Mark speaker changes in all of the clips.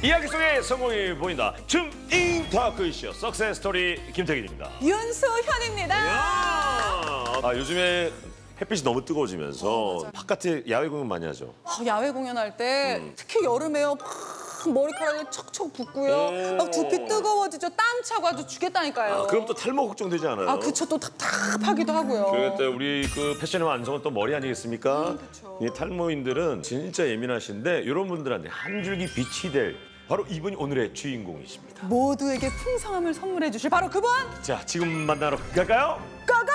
Speaker 1: 이야기 속에 성공이 보인다. 줌 인터크쇼 석세스 스토리 김태균입니다.
Speaker 2: 윤수현입니다.
Speaker 1: 요즘에 햇빛이 너무 뜨거워지면서 바깥에 야외 공연 많이 하죠.
Speaker 2: 야외 공연할 때 특히 여름에요. 막 머리카락이 척척 붓고요. 막 두피 뜨거워지죠. 땀 차고 아주 죽겠다니까요.
Speaker 1: 그럼 또 탈모 걱정되지 않아요?
Speaker 2: 그쵸. 또 답답하기도 하고요.
Speaker 1: 그때 우리 그 패션의 완성은 또 머리 아니겠습니까?
Speaker 2: 그쵸.
Speaker 1: 이 탈모인들은 진짜 예민하신데 이런 분들한테 한 줄기 빛이 될 바로 이분이 오늘의 주인공이십니다.
Speaker 2: 모두에게 풍성함을 선물해 주실 바로 그분!
Speaker 1: 자, 지금 만나러 갈까요?
Speaker 2: 고고!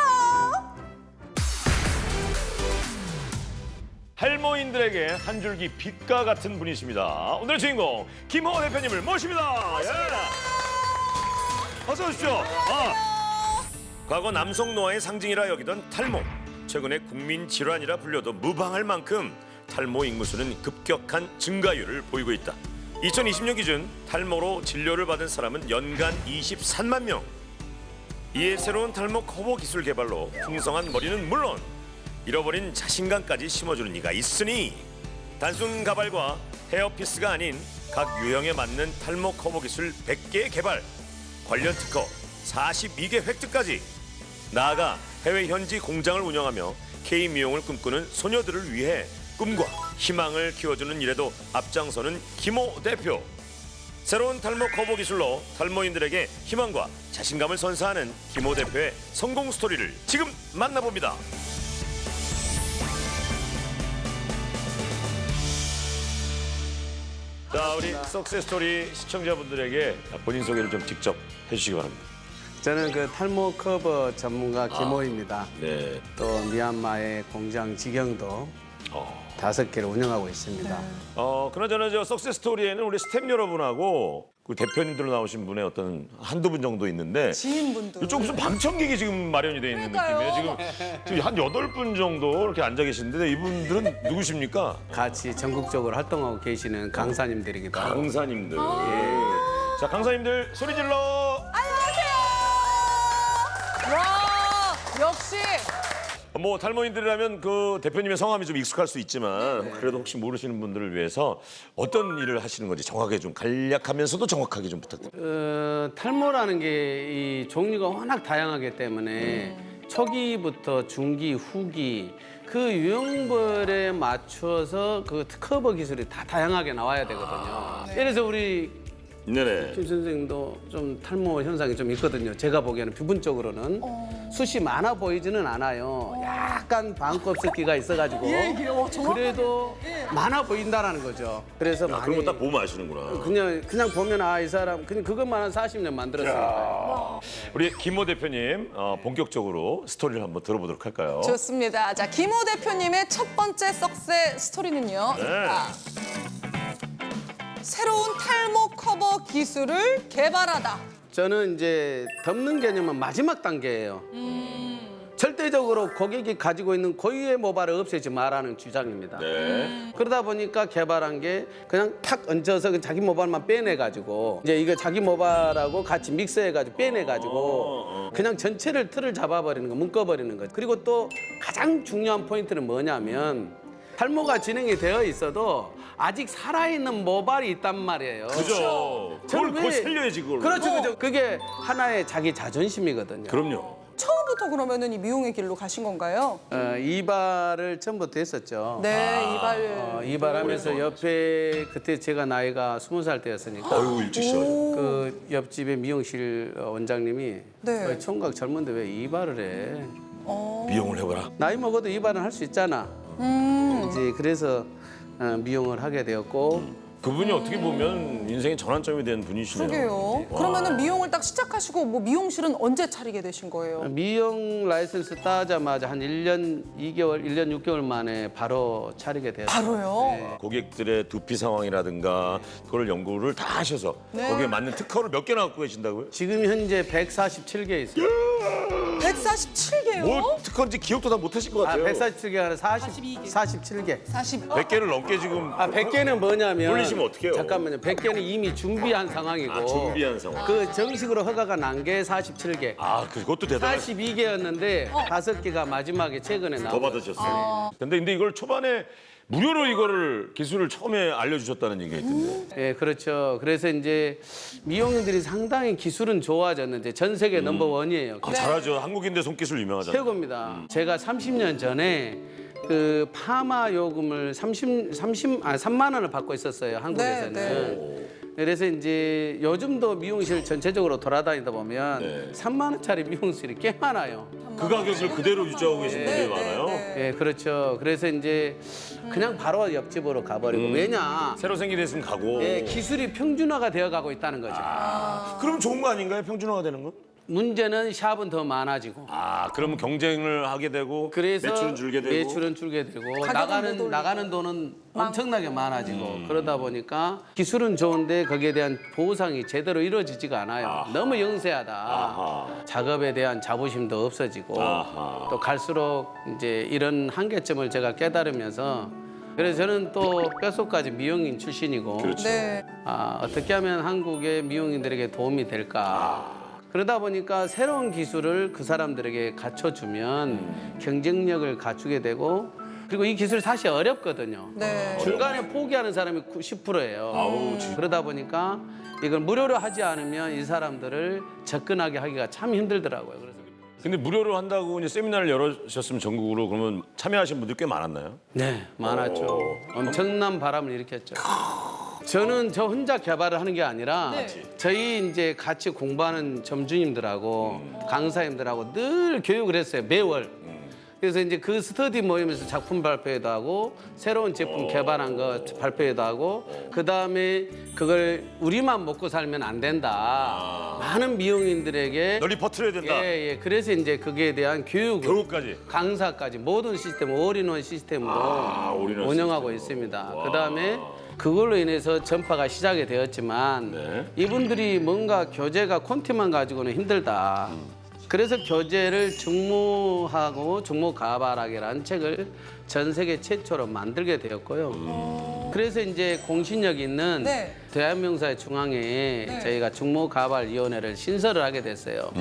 Speaker 1: 탈모인들에게 한 줄기 빛과 같은 분이십니다. 오늘의 주인공 김호 대표님을 모십니다. 예. 어서 오십시오. 과거 남성 노화의 상징이라 여기던 탈모. 최근에 국민 질환이라 불려도 무방할 만큼 탈모 인구수는 급격한 증가율을 보이고 있다. 2020년 기준 탈모로 진료를 받은 사람은 연간 23만 명. 이에 새로운 탈모 커버 기술 개발로 풍성한 머리는 물론 잃어버린 자신감까지 심어주는 이가 있으니 단순 가발과 헤어피스가 아닌 각 유형에 맞는 탈모 커버 기술 100개 개발, 관련 특허 42개 획득까지 나아가 해외 현지 공장을 운영하며 K미용을 꿈꾸는 소녀들을 위해 꿈과 희망을 키워주는 일에도 앞장서는 김호 대표. 새로운 탈모 커버 기술로 탈모인들에게 희망과 자신감을 선사하는 김호 대표의 성공 스토리를 지금 만나봅니다. 자, 우리 석세스 스토리 시청자분들에게 본인 소개를 좀 직접 해주시기 바랍니다.
Speaker 3: 저는 그 탈모 커버 전문가 김호입니다.
Speaker 1: 네.
Speaker 3: 또 미얀마의 공장 직영도 5개를 운영하고 있습니다.
Speaker 1: 그나저나 저 석세스 스토리에는 우리 스태프 여러분하고 그 대표님들 나오신 분의 어떤 한두 분 정도 있는데
Speaker 2: 지인분들.
Speaker 1: 이쪽 무슨 방청객이 지금 마련이 돼 있는
Speaker 2: 그러니까요.
Speaker 1: 느낌이에요. 지금 한 8분 정도 이렇게 앉아 계시는데 이분들은 누구십니까?
Speaker 3: 같이 전국적으로 활동하고 계시는 강사님들이기도 하고.
Speaker 1: 강사님들. 예. 자, 강사님들 소리 질러.
Speaker 2: 와, 역시
Speaker 1: 뭐 탈모인들이라면 그 대표님의 성함이 좀 익숙할 수 있지만 그래도 혹시 모르시는 분들을 위해서 어떤 일을 하시는 건지 정확하게 좀 간략하면서도 정확하게 좀 부탁드립니다.
Speaker 3: 탈모라는 게 이 종류가 워낙 다양하기 때문에 초기부터 중기, 후기 그 유형별에 맞춰서 그 커버 기술이 다 다양하게 나와야 되거든요. 예를 들어서 우리
Speaker 1: 네네.
Speaker 3: 김 선생님도 좀 탈모 현상이 좀 있거든요. 제가 보기에는 부분적으로는 숱이 많아 보이지는 않아요. 약간 반곱슬기가 있어가지고 그래도 많아 보인다라는 거죠. 그래서 많이
Speaker 1: 그런 거 딱 보면 아시는구나.
Speaker 3: 그냥 보면 이 사람 그냥 그것만 한 40년 만들었으니까.
Speaker 1: 우리 김호 대표님 본격적으로 스토리를 한번 들어보도록 할까요?
Speaker 2: 좋습니다. 자, 김호 대표님의 첫 번째 석세 스토리는요.
Speaker 1: 네.
Speaker 2: 자, 새로운 탈모 커버 기술을 개발하다.
Speaker 3: 저는 이제 덮는 개념은 마지막 단계예요. 절대적으로 고객이 가지고 있는 고유의 모발을 없애지 마라는 주장입니다.
Speaker 1: 네.
Speaker 3: 그러다 보니까 개발한 게 그냥 탁 얹어서 자기 모발만 빼내가지고 이제 이거 자기 모발하고 같이 믹스해가지고 빼내가지고 그냥 전체를 틀을 잡아버리는 거, 묶어버리는 거. 그리고 또 가장 중요한 포인트는 뭐냐면 탈모가 진행이 되어 있어도 아직 살아있는 모발이 있단 말이에요.
Speaker 1: 그죠. 그걸
Speaker 3: 저는
Speaker 1: 곧
Speaker 3: 왜-
Speaker 1: 살려야지 그걸.
Speaker 3: 그렇죠, 그렇죠. 그게 하나의 자기 자존심이거든요.
Speaker 1: 그럼요.
Speaker 2: 처음부터 그러면은 이 미용의 길로 가신 건가요?
Speaker 3: 이발을 처음부터 했었죠.
Speaker 2: 네, 이발.
Speaker 3: 이발하면서 옆에 그때 제가 나이가 20살 때였으니까
Speaker 1: 아이고 일찍 시작.
Speaker 3: 그 옆집에 미용실 원장님이
Speaker 2: 네.
Speaker 3: 총각 젊은데 왜 이발을 해?
Speaker 1: 미용을 해봐라.
Speaker 3: 나이 먹어도 이발은 할 수 있잖아. 이제 그래서 미용을 하게 되었고
Speaker 1: 그분이 어떻게 보면 인생의 전환점이 된 분이시네요.
Speaker 2: 그러게요. 그러면은 미용을 딱 시작하시고 뭐 미용실은 언제 차리게 되신 거예요?
Speaker 3: 미용 라이센스 따자마자 한 1년 2개월, 1년 6개월 만에 바로 차리게 되었어요.
Speaker 2: 바로요?
Speaker 1: 고객들의 두피 상황이라든가 그걸 연구를 다 하셔서
Speaker 2: 네.
Speaker 1: 거기에 맞는 특허를 몇 개나 갖고 계신다고요?
Speaker 3: 지금 현재 147개 있어요.
Speaker 2: 147개요?
Speaker 1: 뭐 특허인지 기억도 다 못 하실 것 같아요.
Speaker 3: 147개가 아니라 47개.
Speaker 2: 40.
Speaker 1: 100개를 넘게 지금
Speaker 3: 100개는 뭐냐면
Speaker 1: 올리시면 어떡해요?
Speaker 3: 잠깐만요. 100개는 이미 준비한 상황이고
Speaker 1: 준비한 상황.
Speaker 3: 그 정식으로 허가가 난 게 47개.
Speaker 1: 그것도 대단하시
Speaker 3: 42개였는데 5개가 마지막에 최근에
Speaker 1: 더
Speaker 3: 나온
Speaker 1: 받으셨어요. 근데 이걸 초반에 무료로 이거를 기술을 처음에 알려주셨다는 얘기가 있던데.
Speaker 3: 예, 그렇죠. 그래서 이제 미용인들이 상당히 기술은 좋아졌는데 전 세계 넘버 원이에요.
Speaker 1: 아, 잘하죠. 한국인데 손기술 유명하잖아요.
Speaker 3: 최고입니다. 제가 30년 전에 그 파마 요금을 3만 원을 받고 있었어요. 한국에서는.
Speaker 2: 네.
Speaker 3: 그래서 이제 요즘도 미용실 전체적으로 돌아다니다 보면
Speaker 1: 네.
Speaker 3: 3만 원짜리 미용실이 꽤 많아요.
Speaker 1: 그 가격을 그대로 유지하고 계신 분들이 많아요.
Speaker 3: 예, 그렇죠. 그래서 이제 그냥 바로 옆집으로 가버리고 왜냐?
Speaker 1: 새로 생긴 데 있으면 가고.
Speaker 3: 예, 기술이 평준화가 되어가고 있다는 거죠.
Speaker 1: 그럼 좋은 거 아닌가요? 평준화가 되는 건?
Speaker 3: 문제는 샵은 더 많아지고.
Speaker 1: 아, 그러면 경쟁을 하게 되고
Speaker 3: 그래서
Speaker 1: 매출은 줄게 되고.
Speaker 3: 매출은 줄게 되고
Speaker 2: 가격은 못 올리고.
Speaker 3: 나가는 돈은 엄청나게 많아지고 그러다 보니까 기술은 좋은데 거기에 대한 보상이 제대로 이루어지지가 않아요. 너무 영세하다.
Speaker 1: 아하.
Speaker 3: 작업에 대한 자부심도 없어지고
Speaker 1: 아하.
Speaker 3: 또 갈수록 이제 이런 한계점을 제가 깨달으면서 그래서 저는 또 뼛속까지 미용인 출신이고
Speaker 1: 그렇죠.
Speaker 2: 네.
Speaker 3: 어떻게 하면 한국의 미용인들에게 도움이 될까. 그러다 보니까 새로운 기술을 그 사람들에게 갖춰주면 경쟁력을 갖추게 되고 그리고 이 기술이 사실 어렵거든요.
Speaker 2: 네.
Speaker 3: 중간에 포기하는 사람이 10%예요. 그러다 보니까 이걸 무료로 하지 않으면 이 사람들을 접근하게 하기가 참 힘들더라고요. 그래서
Speaker 1: 근데 무료로 한다고 이제 세미나를 열으셨으면 전국으로 그러면 참여하신 분들 꽤 많았나요?
Speaker 3: 네, 많았죠. 엄청난 바람을 일으켰죠. 저는 저 혼자 개발을 하는 게 아니라 저희 이제 같이 공부하는 점주님들하고 강사님들하고 늘 교육을 했어요. 매월. 그래서 이제 그 스터디 모임에서 작품 발표회도 하고 새로운 제품 개발한 거 발표회도 하고 그다음에 그걸 우리만 먹고 살면 안 된다. 많은 미용인들에게
Speaker 1: 널리 퍼뜨려야 된다.
Speaker 3: 예, 예. 그래서 이제 거기에 대한
Speaker 1: 교육까지.
Speaker 3: 강사까지 모든 시스템 올인원 시스템으로
Speaker 1: 올인원
Speaker 3: 운영하고
Speaker 1: 시스템으로.
Speaker 3: 있습니다. 그다음에 그걸로 인해서 전파가 시작이 되었지만
Speaker 1: 네.
Speaker 3: 이분들이 뭔가 교재가 콘티만 가지고는 힘들다. 그래서 교재를 중모하고 중모가발학이라는 책을 전 세계 최초로 만들게 되었고요. 그래서 이제 공신력 있는
Speaker 2: 네.
Speaker 3: 대한명사의 중앙에 저희가 중모가발위원회를 신설을 하게 됐어요.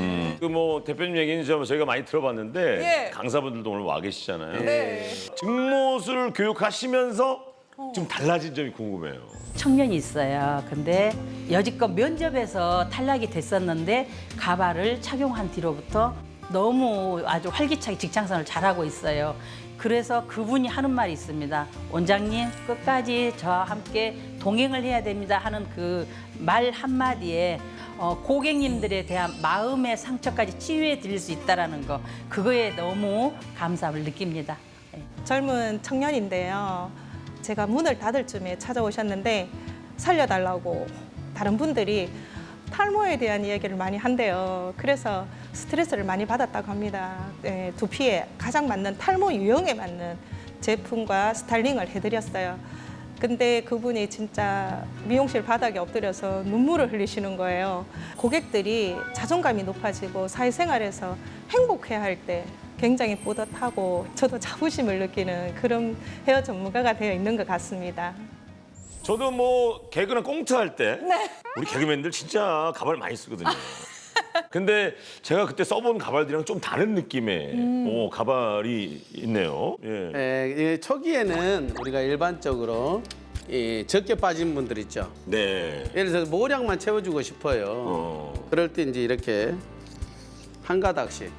Speaker 1: 그 뭐 대표님 얘기는 저희가 많이 들어봤는데
Speaker 2: 예.
Speaker 1: 강사분들도 오늘 와 계시잖아요.
Speaker 2: 네.
Speaker 1: 증모술 교육하시면서 좀 달라진 점이 궁금해요.
Speaker 4: 청년이 있어요. 근데 여지껏 면접에서 탈락이 됐었는데 가발을 착용한 뒤로부터 너무 아주 활기차게 직장생활을 잘하고 있어요. 그래서 그분이 하는 말이 있습니다. 원장님 끝까지 저와 함께 동행을 해야 됩니다 하는 그 말 한마디에 고객님들에 대한 마음의 상처까지 치유해 드릴 수 있다는 거 그거에 너무 감사함을 느낍니다. 네.
Speaker 5: 젊은 청년인데요. 제가 문을 닫을 쯤에 찾아오셨는데 살려달라고 다른 분들이 탈모에 대한 이야기를 많이 한대요. 그래서 스트레스를 많이 받았다고 합니다. 네, 두피에 가장 맞는 탈모 유형에 맞는 제품과 스타일링을 해드렸어요. 근데 그분이 진짜 미용실 바닥에 엎드려서 눈물을 흘리시는 거예요. 고객들이 자존감이 높아지고 사회생활에서 행복해할 때 굉장히 뿌듯하고 저도 자부심을 느끼는 그런 헤어 전문가가 되어 있는 것 같습니다.
Speaker 1: 저도 뭐 개그나 꽁트 할 때 우리 개그맨들 진짜 가발 많이 쓰거든요. 근데 제가 그때 써본 가발들이랑 좀 다른 느낌의 가발이 있네요. 예.
Speaker 3: 예, 초기에는 우리가 일반적으로 적게 빠진 분들 있죠.
Speaker 1: 네.
Speaker 3: 예를 들어서 모량만 채워주고 싶어요. 그럴 때 이제 이렇게 한 가닥씩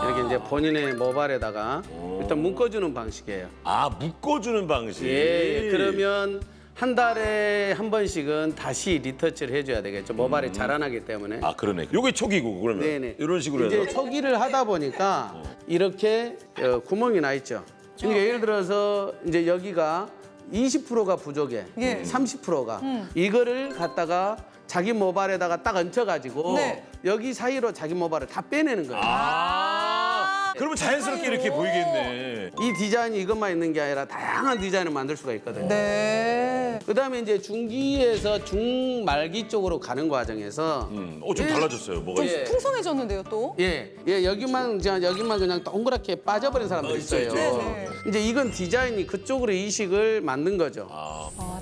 Speaker 3: 이렇게 이제 본인의 모발에다가 일단 묶어주는 방식이에요.
Speaker 1: 아, 묶어주는 방식.
Speaker 3: 예, 그러면 한 달에 한 번씩은 다시 리터치를 해줘야 되겠죠. 모발이 자라나기 때문에.
Speaker 1: 아, 그러네. 요게 초기고 그러면
Speaker 3: 네네.
Speaker 1: 이런 식으로
Speaker 3: 이제
Speaker 1: 해서.
Speaker 3: 초기를 하다 보니까 이렇게 구멍이 나 있죠. 그러니까 예를 들어서 이제 여기가 20%가 부족해.
Speaker 2: 예.
Speaker 3: 30%가 이거를 갖다가 자기 모발에다가 딱 얹혀가지고
Speaker 2: 네.
Speaker 3: 여기 사이로 자기 모발을 다 빼내는 거예요.
Speaker 1: 그러면 자연스럽게 이렇게 보이겠네.
Speaker 3: 이 디자인이 이것만 있는 게 아니라 다양한 디자인을 만들 수가 있거든요.
Speaker 2: 네.
Speaker 3: 그다음에 이제 중기에서 중말기 쪽으로 가는 과정에서
Speaker 1: 좀 달라졌어요. 뭐가
Speaker 2: 좀
Speaker 1: 있어요?
Speaker 2: 풍성해졌는데요, 또.
Speaker 3: 예, 여기만 그냥 동그랗게 빠져버린 사람들 있어요.
Speaker 1: 있죠.
Speaker 2: 네.
Speaker 3: 이제 이건 디자인이 그쪽으로 이식을 만든 거죠.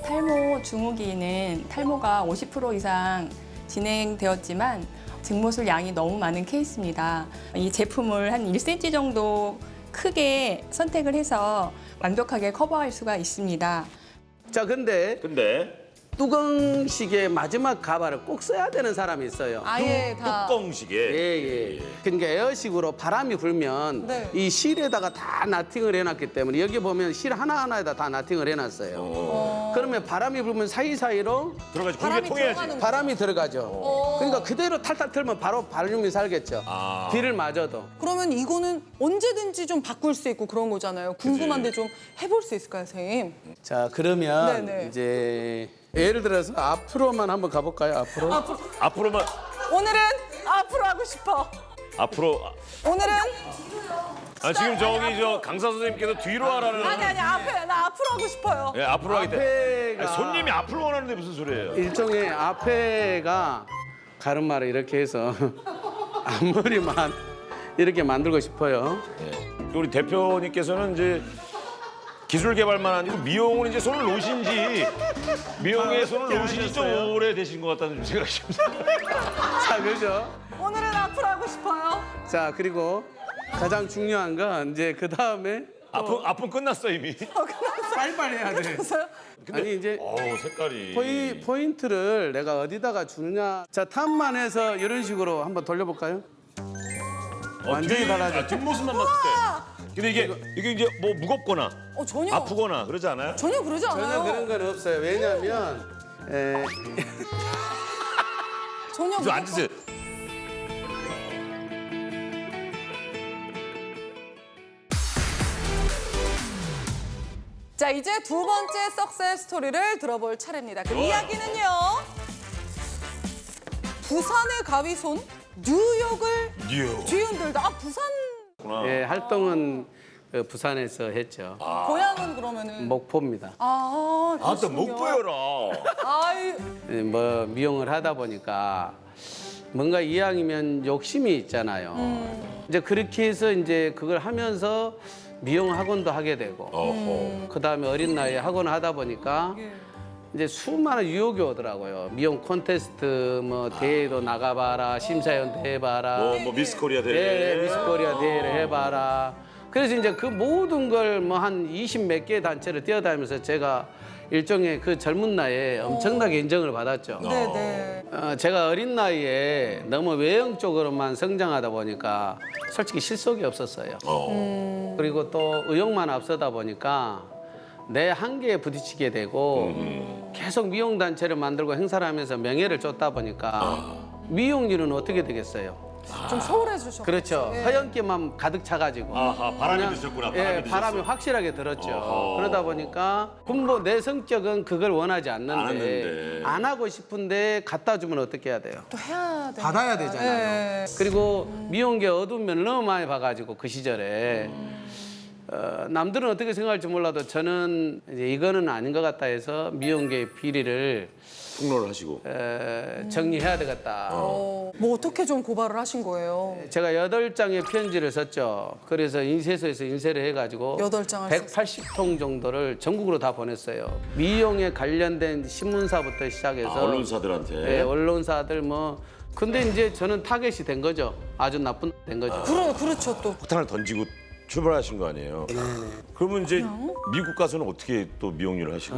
Speaker 6: 탈모 증후기는 탈모가 50% 이상 진행되었지만 증모술 양이 너무 많은 케이스입니다. 이 제품을 한 1cm 정도 크게 선택을 해서 완벽하게 커버할 수가 있습니다.
Speaker 3: 자, 근데
Speaker 1: 근데
Speaker 3: 뚜껑식의 마지막 가발을 꼭 써야 되는 사람이 있어요.
Speaker 2: 아예 다.
Speaker 1: 뚜껑식에
Speaker 3: 예. 그러니까 에어식으로 바람이 불면
Speaker 2: 네.
Speaker 3: 이 실에다가 다 나팅을 해놨기 때문에 여기 보면 실 하나하나에다 다 나팅을 해놨어요. 그러면 바람이 불면 사이사이로
Speaker 1: 들어가지 공기가
Speaker 2: 바람이
Speaker 1: 통해야지.
Speaker 2: 들어가는
Speaker 3: 바람이 들어가죠. 그러니까 그대로 탈탈 틀면 바로 발륨이 살겠죠.
Speaker 1: 아.
Speaker 3: 비를 맞아도.
Speaker 2: 그러면 이거는 언제든지 좀 바꿀 수 있고 그런 거잖아요. 궁금한데 좀 해볼 수 있을까요, 선생님?
Speaker 3: 자, 그러면
Speaker 2: 네네.
Speaker 3: 이제 예를 들어서 앞으로만 한번 가볼까요? 앞으로.
Speaker 1: 앞으로만
Speaker 2: 오늘은 앞으로 하고 싶어.
Speaker 1: 앞으로.
Speaker 2: 오늘은
Speaker 1: 지금 저기 저 강사 선생님께서 뒤로 하라는.
Speaker 2: 아니 앞에 나 앞으로 하고 싶어요.
Speaker 1: 예, 앞으로 하기 때문에.
Speaker 3: 앞에가
Speaker 1: 손님이 앞으로 원하는데 무슨 소리예요?
Speaker 3: 일종의 앞에가 가르마를 이렇게 해서 앞머리만 이렇게 만들고 싶어요.
Speaker 1: 우리 대표님께서는 이제 기술 개발만 아니고 미용은 이제 손을 놓으신 지 미용에 손을 놓으신 지 좀 오래되신 것 같다는 생각이 듭니다.
Speaker 3: 자, 그죠?
Speaker 2: 오늘은 앞으로 하고 싶어요.
Speaker 3: 자, 그리고 가장 중요한 건 이제 그 다음에
Speaker 1: 아픔 끝났어 이미.
Speaker 3: 빨리빨리 해야 돼. 아니 이제
Speaker 1: 어우 색깔이.
Speaker 3: 포인트를 내가 어디다가 주느냐. 자, 탑만 해서 이런 식으로 한번 돌려볼까요? 완전히 달라져.
Speaker 1: 뒷모습만 봤을 때. 근데 이게 이제 뭐 무겁거나
Speaker 2: 전혀
Speaker 1: 아프거나 그러지 않아요?
Speaker 2: 전혀 그러지 않아요.
Speaker 3: 전혀 그런 건 없어요. 왜냐하면
Speaker 2: 전혀
Speaker 1: 좀 앉으세요.
Speaker 2: 자, 이제 두 번째 석세스 스토리를 들어볼 차례입니다. 그 이야기는요. 부산의 가위손 뉴욕을
Speaker 1: 뉴욕.
Speaker 2: 뒤흔들다. 부산
Speaker 3: 예, 활동은 그 부산에서 했죠.
Speaker 2: 고향은 그러면은
Speaker 3: 목포입니다.
Speaker 2: 아,
Speaker 1: 또
Speaker 2: 그렇군요.
Speaker 1: 목 보여라.
Speaker 2: 아이,
Speaker 3: 예, 뭐 미용을 하다 보니까 뭔가 이왕이면 욕심이 있잖아요. 이제 그렇게 해서 이제 그걸 하면서 미용 학원도 하게 되고, 그다음에 어린 나이에 학원을 하다 보니까 이제 수많은 유혹이 오더라고요. 미용 콘테스트 뭐 대회도 나가봐라, 심사위원도 해봐라,
Speaker 1: 뭐 미스 코리아 대회.
Speaker 3: 네, 미스 코리아 대회를 해봐라. 그래서 이제 그 모든 걸 뭐 한 20 몇 개 단체를 뛰어다니면서 제가 일종의 그 젊은 나이에 엄청나게 인정을 받았죠.
Speaker 2: 네네.
Speaker 3: 제가 어린 나이에 너무 외형 쪽으로만 성장하다 보니까 솔직히 실속이 없었어요. 그리고 또 의욕만 앞서다 보니까 내 한계에 부딪히게 되고 계속 미용 단체를 만들고 행사를 하면서 명예를 쫓다 보니까 미용 일은 어떻게 되겠어요?
Speaker 2: 좀 소홀해주셨죠.
Speaker 3: 그렇죠.
Speaker 2: 예.
Speaker 3: 허연기만 가득 차가지고.
Speaker 1: 아하, 바람이
Speaker 3: 그냥,
Speaker 1: 드셨구나.
Speaker 3: 예, 바람이 확실하게 들었죠. 그러다 보니까 군보 내 성격은 그걸 원하지 않는데
Speaker 1: 않았는데.
Speaker 3: 안 하고 싶은데 갖다 주면 어떻게 해야 돼요?
Speaker 2: 또 해야 돼.
Speaker 3: 받아야 되잖아요. 그리고 미용계 어두운 면을 너무 많이 봐가지고 그 시절에 남들은 어떻게 생각할지 몰라도 저는 이제 이거는 아닌 것 같다 해서 미용계의 비리를
Speaker 1: 폭로를 하시고.
Speaker 3: 정리해야 되겠다.
Speaker 2: 뭐 어떻게 좀 고발을 하신 거예요?
Speaker 3: 제가 8장의 편지를 썼죠. 그래서 인쇄소에서 인쇄를 해가지고
Speaker 2: 8장을
Speaker 3: 180통 정도를 전국으로 다 보냈어요. 미용에 관련된 신문사부터 시작해서
Speaker 1: 언론사들한테.
Speaker 3: 네, 언론사들 뭐 근데 이제 저는 타겟이 된 거죠. 아주 나쁜 된 거죠.
Speaker 2: 그렇죠 또.
Speaker 1: 폭탄을 던지고 출발하신 거 아니에요? 그러면 이제 미국 가서는 어떻게 또 미용 일을 하시고?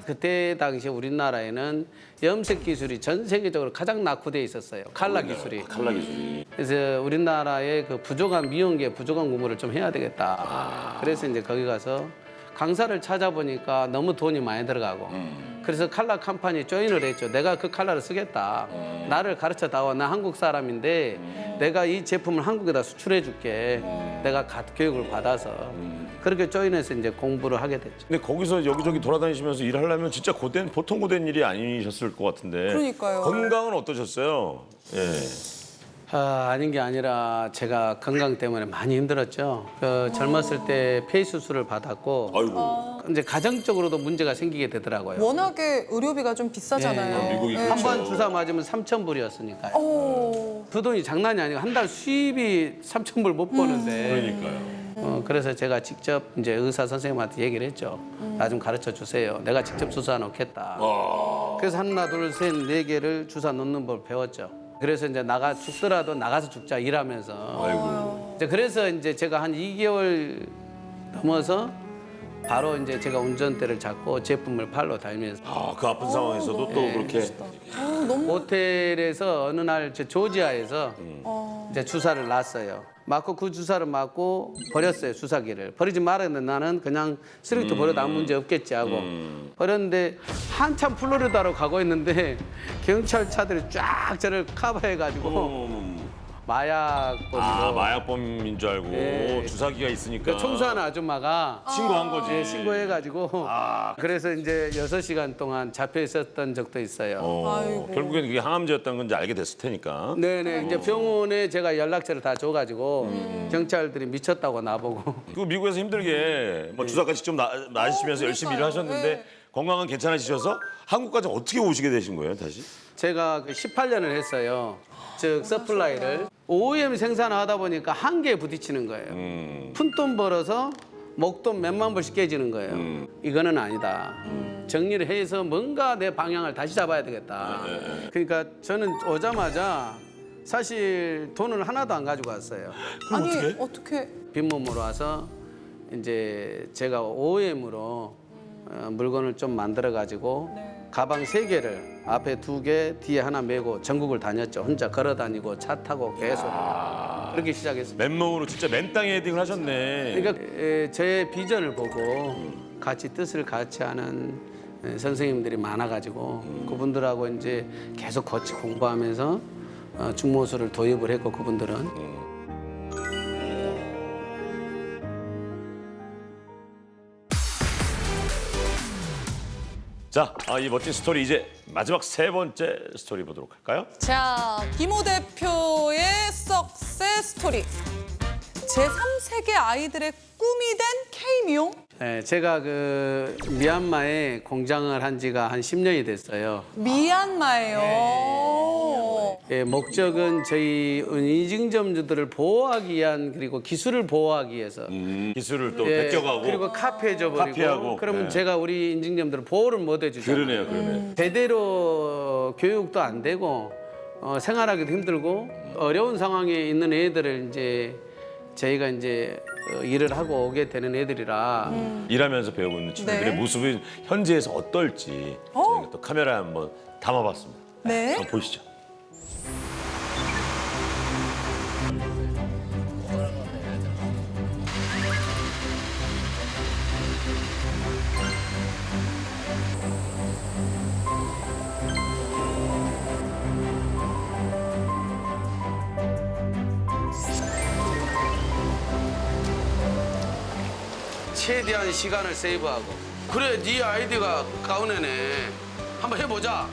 Speaker 3: 그때 당시 우리나라에는 염색 기술이 전 세계적으로 가장 낙후돼 있었어요. 칼라 기술이.
Speaker 1: 칼라 기술이.
Speaker 3: 그래서 우리나라의 그 부족한 미용계 부족한 공부를 좀 해야 되겠다. 그래서 이제 거기 가서 강사를 찾아보니까 너무 돈이 많이 들어가고 그래서 칼라 컴퍼니 조인을 했죠. 내가 그 칼라를 쓰겠다. 나를 가르쳐 다오. 나 한국 사람인데 내가 이 제품을 한국에다 수출해 줄게. 내가 교육을 받아서 그렇게 조인해서 이제 공부를 하게 됐죠.
Speaker 1: 근데 거기서 여기저기 돌아다니시면서 일하려면 진짜 보통 고된 일이 아니셨을 것 같은데.
Speaker 2: 그러니까요.
Speaker 1: 건강은 어떠셨어요? 예.
Speaker 3: 아닌 게 아니라 제가 건강 때문에 많이 힘들었죠. 젊었을 때 폐 수술을 받았고
Speaker 1: 아이고.
Speaker 3: 이제 가정적으로도 문제가 생기게 되더라고요.
Speaker 2: 워낙에 의료비가 좀 비싸잖아요.
Speaker 3: 예,
Speaker 1: 미국이
Speaker 2: 예.
Speaker 1: 그렇죠.
Speaker 3: 한 번 주사 맞으면 3,000불이었으니까요.
Speaker 2: 오.
Speaker 3: 그 돈이 장난이 아니고 한 달 수입이 3,000불 못 버는데.
Speaker 1: 그러니까요.
Speaker 3: 그래서 제가 직접 이제 의사 선생님한테 얘기를 했죠. 나 좀 가르쳐 주세요. 내가 직접 주사 놓겠다. 그래서 하나, 둘, 셋, 네 개를 주사 놓는 법 배웠죠. 그래서 이제 죽더라도 나가서 죽자 일하면서.
Speaker 1: 아이고.
Speaker 3: 이제 그래서 이제 제가 한 2개월 넘어서 바로 이제 제가 운전대를 잡고 제품을 팔러 다니면서
Speaker 1: 아, 그 아픈 상황에서도 또 그렇게
Speaker 3: 호텔에서 어느 날 저 조지아에서 이제 주사를 놨어요. 맞고 그 주사를 맞고 버렸어요, 주사기를. 버리지 말았는데 나는 그냥 쓰레기통 버려도 아무 문제 없겠지 하고 버렸는데 한참 플로리다로 가고 있는데 경찰차들이 쫙 저를 커버해가지고 마약범으로
Speaker 1: 아, 마약범인 줄 알고
Speaker 3: 네.
Speaker 1: 주사기가 있으니까
Speaker 3: 그 청소하는 아줌마가
Speaker 1: 신고한 거지.
Speaker 3: 네, 신고해가지고 그래서 이제 6시간 동안 잡혀 있었던 적도 있어요.
Speaker 2: 아이고.
Speaker 1: 결국엔 그게 항암제였다는 건지 알게 됐을 테니까.
Speaker 3: 네네 이제 병원에 제가 연락처를 다 줘가지고 경찰들이 미쳤다고 나보고
Speaker 1: 그 미국에서 힘들게 뭐 주사까지 좀 맞으시면서 열심히 일을 하셨는데
Speaker 2: 네.
Speaker 1: 건강은 괜찮아지셔서 한국까지 어떻게 오시게 되신 거예요, 다시?
Speaker 3: 제가 그 18년을 했어요. 즉 서플라이를 OEM 생산하다 보니까 한계에 부딪히는 거예요. 푼돈 벌어서 목돈 몇만 불씩 깨지는 거예요. 이거는 아니다. 정리를 해서 뭔가 내 방향을 다시 잡아야 되겠다. 그러니까 저는 오자마자 사실 돈을 하나도 안 가지고 왔어요.
Speaker 2: 아니 어떻게?
Speaker 3: 빈몸으로 와서 이제 제가 OEM으로 물건을 좀 만들어 가지고 가방 3개를 앞에 2개, 뒤에 하나 메고 전국을 다녔죠. 혼자 걸어 다니고 차 타고 계속 그렇게 시작했어요.
Speaker 1: 맨몸으로 진짜 맨땅에 헤딩을 하셨네.
Speaker 3: 그러니까 저의 비전을 보고 같이 뜻을 같이 하는 선생님들이 많아가지고 그분들하고 이제 계속 같이 공부하면서 중모술을 도입을 했고 그분들은
Speaker 1: 자, 이 멋진 스토리 이제 마지막 3번째 스토리 보도록 할까요?
Speaker 2: 자, 김호 대표의 석세스 스토리. 제3세계 아이들의 꿈이 된 K미용?
Speaker 3: 네, 제가 그 미얀마에 공장을 한 지가 한 10년이 됐어요.
Speaker 2: 미얀마예요.
Speaker 3: 예, 목적은 저희 인증점주들을 보호하기 위한 그리고 기술을 보호하기 위해서
Speaker 1: 기술을 또
Speaker 3: 예,
Speaker 1: 베껴가고.
Speaker 3: 그리고 카피해줘 버리고
Speaker 1: 카피하고,
Speaker 3: 그러면
Speaker 1: 네.
Speaker 3: 제가 우리 인증점들을 보호를 못 해주잖아요.
Speaker 1: 그러네요, 그러네.
Speaker 3: 제대로 교육도 안 되고 생활하기도 힘들고 어려운 상황에 있는 애들을 이제 저희가 이제 일을 하고 오게 되는 애들이라
Speaker 1: 일하면서 배우는 친구들의
Speaker 2: 네.
Speaker 1: 모습이 현지에서 어떨지 저희가 또 카메라에 한번 담아봤습니다.
Speaker 2: 네.
Speaker 1: 한번 보시죠.
Speaker 3: 최대한 시간을 세이브하고 그래 네 아이디가 가운데네 한번 해보자.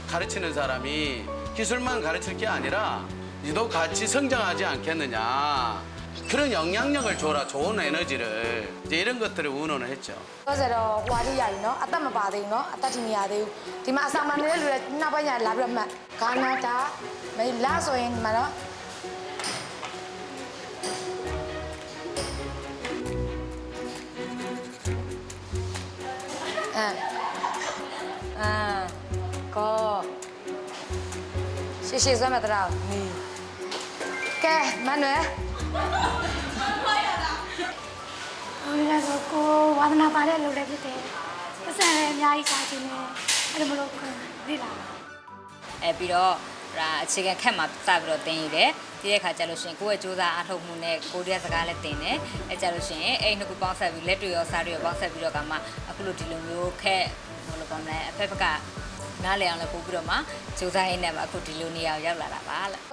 Speaker 3: 가르치는 사람이 기술만 가르칠 게 아니라 너도 같이 성장하지 않겠느냐. 그런 영향력을 줘라. 좋은 에너지를. 이제 이런 것들을 의논을 했죠.
Speaker 7: တော့ဆိုတော့ဟွာလေးရည်နော်အသက်မပါသေးဘူးနော်အသက်ထင်မရသေးဘူးဒီမှာအစာမနေတဲ့လူတွေနောက်ပိုင်းညလာပြီးတော့မှတ်ဂါနာတာမလာဆိုရင်ဒီမှာတော့ကောရှေ့ဆွဲမယ်တော့ကဲမန်နွယ်ဟိုလည်းဆိုကိုဝါသနာပါတဲ့လူလည်းဖြစ်တယ်ပတ်စံလည်းအများကြီးစားခြင်းနဲ့အဲ့လိုမလို့သိလား
Speaker 8: ပြီးတော့ဒါအခြေခံခက်မှာစပြီးတော့တင်ယူတယ်ဒီတဲ့ခါကျလို့ရှိရင်ကိုယ့်ရဲ့စူးစမ်းအားထုတ်မှုနဲ့ကိုယ်တည်းစကားလည်းတင်တယ်အဲကျလို့ရှိရင်အဲ့နှစ်ခုပေါင်းဆက်ပြီးလက်တွေရောစားတွေရောပေါင်းဆက်ပြီးတော့ကမှအခုလိုဒီလိုမျိုးခက်ဘယ်လိုကောင်းလဲအဖက်ဖက်ကနားလည်အောင်လည်းပို့ပြီးတော့မှစူးစမ်းရင်းနဲ့မှအခုဒီလိုနေရာကိုရောက်လာတာပါလို့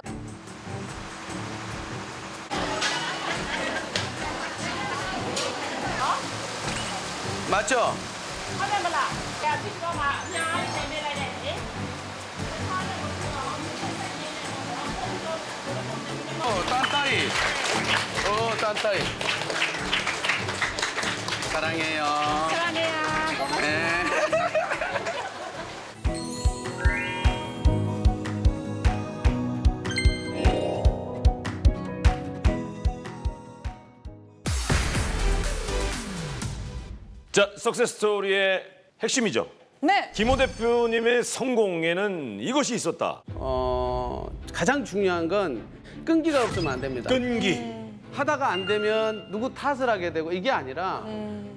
Speaker 3: 맞죠? 딴따이. 딴따이. 사랑해요. 사랑해요. 네.
Speaker 1: 자, 석세스 스토리의 핵심이죠.
Speaker 2: 네.
Speaker 1: 김호 대표님의 성공에는 이것이 있었다.
Speaker 3: 가장 중요한 건 끈기가 없으면 안 됩니다.
Speaker 1: 끈기.
Speaker 3: 하다가 안 되면 누구 탓을 하게 되고 이게 아니라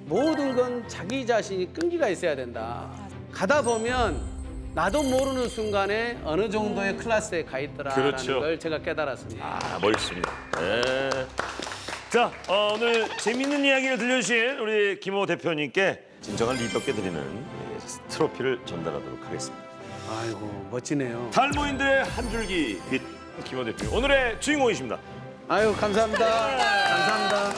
Speaker 3: 모든 건 자기 자신이 끈기가 있어야 된다. 가다 보면 나도 모르는 순간에 어느 정도의 클래스에 가 있더라라는
Speaker 1: 그렇죠.
Speaker 3: 걸 제가 깨달았습니다.
Speaker 1: 아, 멋있습니다. 네. 자, 오늘 재밌는 이야기를 들려주신 우리 김호 대표님께 진정한 리더께 드리는 트로피를 전달하도록 하겠습니다.
Speaker 3: 아이고 멋지네요.
Speaker 1: 탈모인들의 한 줄기 빛 김호 대표 오늘의 주인공이십니다.
Speaker 3: 아유 감사합니다. 감사합니다.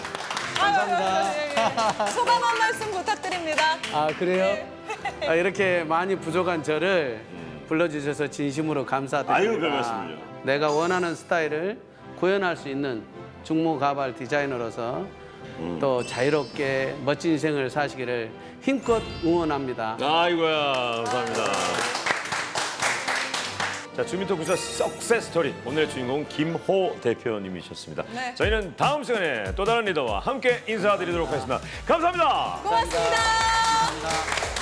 Speaker 3: 감사합니다.
Speaker 2: 소감 한 말씀 부탁드립니다.
Speaker 3: 아 그래요? 아, 이렇게 많이 부족한 저를 불러주셔서 진심으로 감사드립니다.
Speaker 1: 아유, 별 말씀을요.
Speaker 3: 내가 원하는 스타일을 구현할 수 있는 중무 가발 디자이너로서 또 자유롭게 멋진 인생을 사시기를 힘껏 응원합니다.
Speaker 1: 아이고야, 감사합니다. 자, 주민토크사 석세스 스토리 오늘의 주인공 김호 대표님이셨습니다.
Speaker 2: 네.
Speaker 1: 저희는 다음 시간에 또 다른 리더와 함께 인사드리도록 하겠습니다. 감사합니다.
Speaker 2: 고맙습니다.
Speaker 3: 감사합니다.